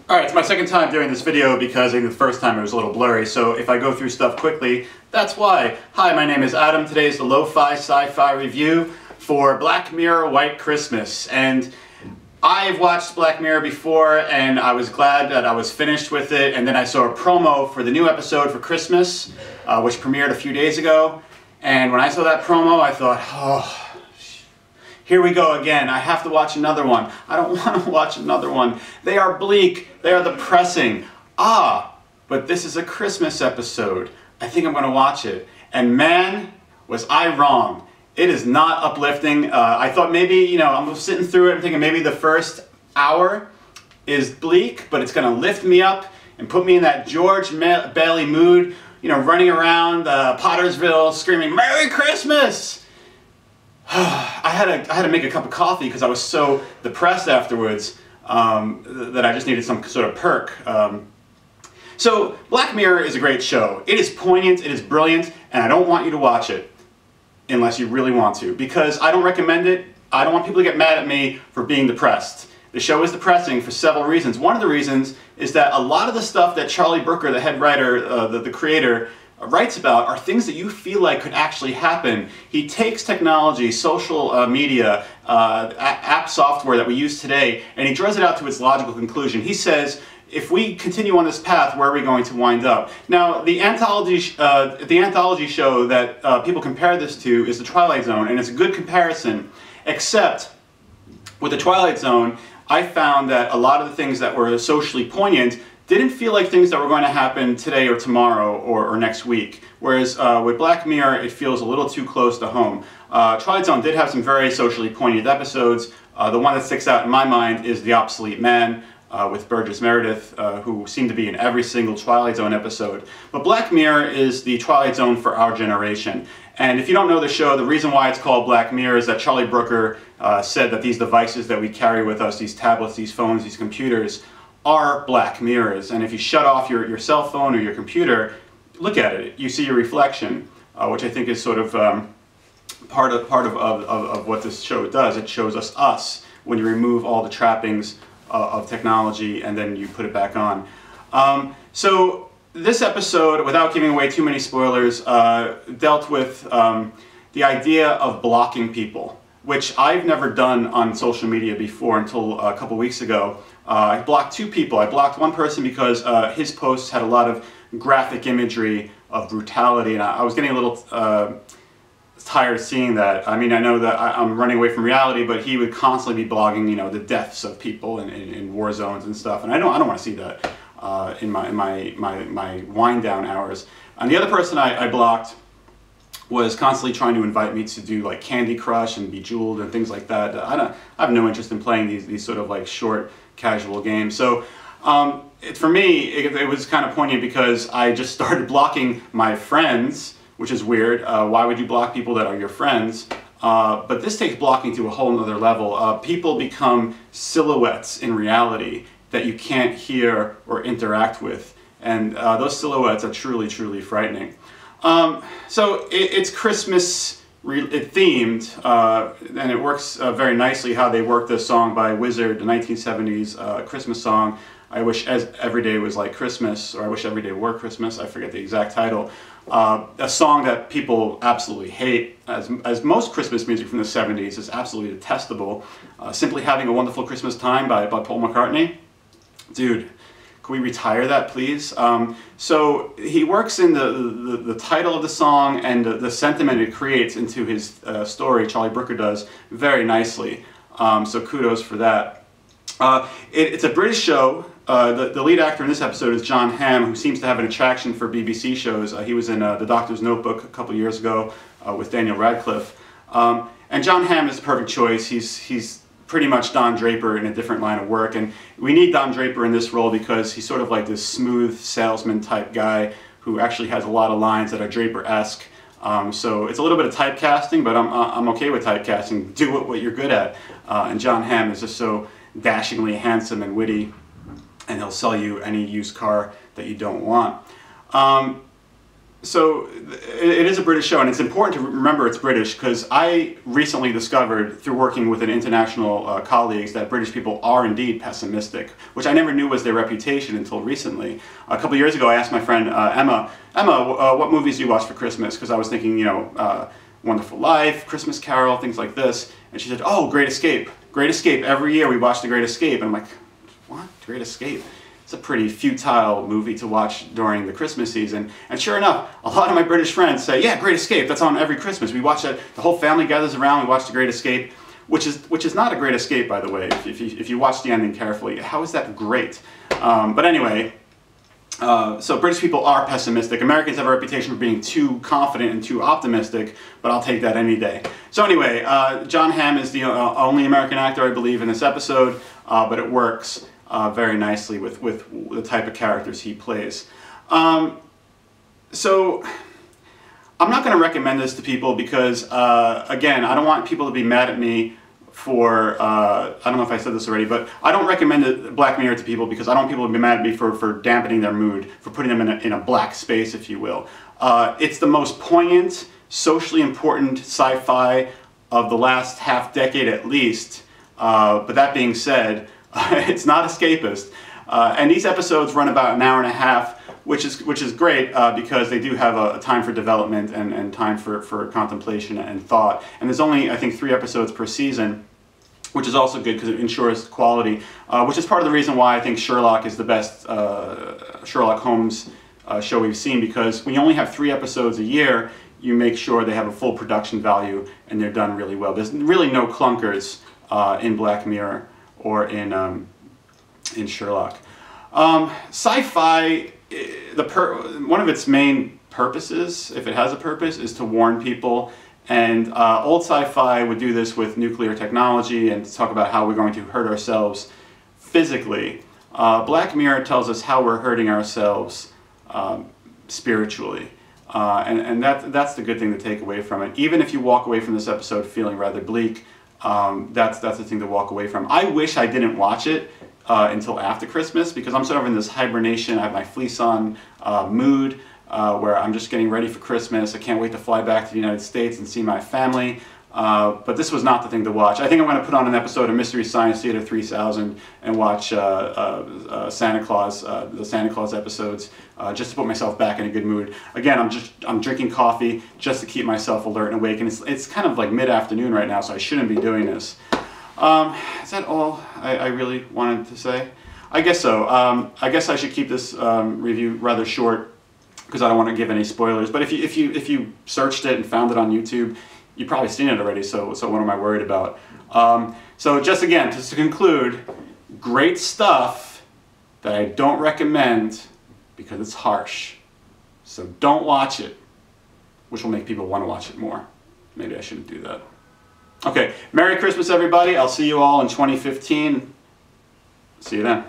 Alright, it's my second time doing this video because I think the first time it was a little blurry, so if I go through stuff quickly, that's why. Hi, my name is Adam. Today is the LoFi SciFi review for Black Mirror White Christmas. And I've watched Black Mirror before and I was glad that I was finished with it, and then I saw a promo for the new episode for Christmas, which premiered a few days ago. And when I saw that promo, I thought, oh, here we go again. I have to watch another one. I don't want to watch another one. They are bleak. They are depressing. But this is a Christmas episode. I think I'm going to watch it. And man, was I wrong. It is not uplifting. I thought maybe, I'm sitting through it and thinking maybe the first hour is bleak, but it's going to lift me up and put me in that George Bailey mood, running around Pottersville screaming, "Merry Christmas!" I had to make a cup of coffee because I was so depressed afterwards that I just needed some sort of perk. So Black Mirror is a great show. It is poignant, it is brilliant, and I don't want you to watch it unless you really want to, because I don't recommend it. I don't want people to get mad at me for being depressed. The show is depressing for several reasons. One of the reasons is that a lot of the stuff that Charlie Brooker, the head writer, the creator, writes about are things that you feel like could actually happen. He takes technology, social media, app software that we use today, and he draws it out to its logical conclusion. He says, if we continue on this path, where are we going to wind up? Now, the anthology show that people compare this to is The Twilight Zone, and it's a good comparison, except with The Twilight Zone, I found that a lot of the things that were socially poignant didn't feel like things that were going to happen today or tomorrow or next week. Whereas with Black Mirror, it feels a little too close to home. Twilight Zone did have some very socially poignant episodes. The one that sticks out in my mind is The Obsolete Man with Burgess Meredith, who seemed to be in every single Twilight Zone episode. But Black Mirror is the Twilight Zone for our generation. And if you don't know the show, the reason why it's called Black Mirror is that Charlie Brooker said that these devices that we carry with us, these tablets, these phones, these computers, are black mirrors. And if you shut off your cell phone or your computer, look at it, you see your reflection, which I think is sort of part of what this show does. It shows us when you remove all the trappings of technology and then you put it back on. So this episode, without giving away too many spoilers, dealt with the idea of blocking people, which I've never done on social media before until a couple weeks ago. I blocked two people. I blocked one person because his posts had a lot of graphic imagery of brutality, and I was getting a little tired of seeing that. I mean, I know that I'm running away from reality, but he would constantly be blogging, the deaths of people in war zones and stuff, and I don't want to see that in my wind down hours. And the other person I blocked was constantly trying to invite me to do like Candy Crush and Bejeweled and things like that. I have no interest in playing these sort of like short, casual games. So for me, it was kind of poignant because I just started blocking my friends, which is weird. Why would you block people that are your friends? But this takes blocking to a whole other level. People become silhouettes in reality that you can't hear or interact with. And those silhouettes are truly, truly frightening. So it's Christmas themed, and it works very nicely how they work this song by Wizard, the 1970s Christmas song, I Wish Every Day Was Like Christmas, or I Wish Every Day Were Christmas, I forget the exact title. A song that people absolutely hate, as most Christmas music from the 70s is absolutely detestable. Simply Having a Wonderful Christmas Time by Paul McCartney. Dude, can we retire that, please? So he works in the title of the song and the sentiment it creates into his story, Charlie Brooker does, very nicely. So kudos for that. It's a British show. The lead actor in this episode is John Hamm, who seems to have an attraction for BBC shows. He was in The Doctor's Notebook a couple years ago with Daniel Radcliffe. And John Hamm is the perfect choice. He's pretty much Don Draper in a different line of work, and we need Don Draper in this role because he's sort of like this smooth salesman type guy who actually has a lot of lines that are Draper-esque. So it's a little bit of typecasting, but I'm okay with typecasting. Do what you're good at. And John Hamm is just so dashingly handsome and witty, and he'll sell you any used car that you don't want. So it is a British show, and it's important to remember it's British because I recently discovered through working with an international colleagues that British people are indeed pessimistic, which I never knew was their reputation until recently. A couple years ago I asked my friend Emma, what movies do you watch for Christmas? Because I was thinking, you know, Wonderful Life, Christmas Carol, things like this. And she said, oh, Great Escape. Great Escape. Every year we watch The Great Escape. And I'm like, what? Great Escape? It's a pretty futile movie to watch during the Christmas season. And sure enough, a lot of my British friends say, yeah, Great Escape, that's on every Christmas. We watch it, the whole family gathers around, we watch The Great Escape, which is not a great escape, by the way, if you watch the ending carefully. How is that great? But anyway, so British people are pessimistic. Americans have a reputation for being too confident and too optimistic, but I'll take that any day. So anyway, John Hamm is the only American actor, I believe, in this episode, but it works very nicely with the type of characters he plays. So I'm not going to recommend this to people because, again, I don't want people to be mad at me for, I don't know if I said this already, but I don't recommend Black Mirror to people because I don't want people to be mad at me for dampening their mood, for putting them in a black space, if you will. It's the most poignant, socially important sci-fi of the last half decade at least. But that being said, it's not escapist, and these episodes run about an hour and a half, which is great because they do have a time for development and time for contemplation and thought. And there's only, I think, 3 episodes per season, which is also good because it ensures quality, which is part of the reason why I think Sherlock is the best Sherlock Holmes show we've seen, because when you only have 3 episodes a year, you make sure they have a full production value and they're done really well. There's really no clunkers in Black Mirror or in Sherlock. Sci-fi, one of its main purposes, if it has a purpose, is to warn people. And old sci-fi would do this with nuclear technology and talk about how we're going to hurt ourselves physically. Black Mirror tells us how we're hurting ourselves spiritually. And that's the good thing to take away from it. Even if you walk away from this episode feeling rather bleak, that's the thing to walk away from. I wish I didn't watch it until after Christmas, because I'm sort of in this hibernation, I have my fleece on mood, where I'm just getting ready for Christmas. I can't wait to fly back to the United States and see my family. But this was not the thing to watch. I think I'm going to put on an episode of Mystery Science Theater 3000 and watch Santa Claus, the Santa Claus episodes, just to put myself back in a good mood. Again, I'm drinking coffee just to keep myself alert and awake, and it's kind of like mid-afternoon right now, so I shouldn't be doing this. Is that all I really wanted to say? I guess so. I guess I should keep this review rather short because I don't want to give any spoilers. But if you searched it and found it on YouTube, you've probably seen it already, so what am I worried about? So just to conclude, great stuff that I don't recommend because it's harsh. So don't watch it, which will make people want to watch it more. Maybe I shouldn't do that. Okay, Merry Christmas everybody. I'll see you all in 2015. See you then.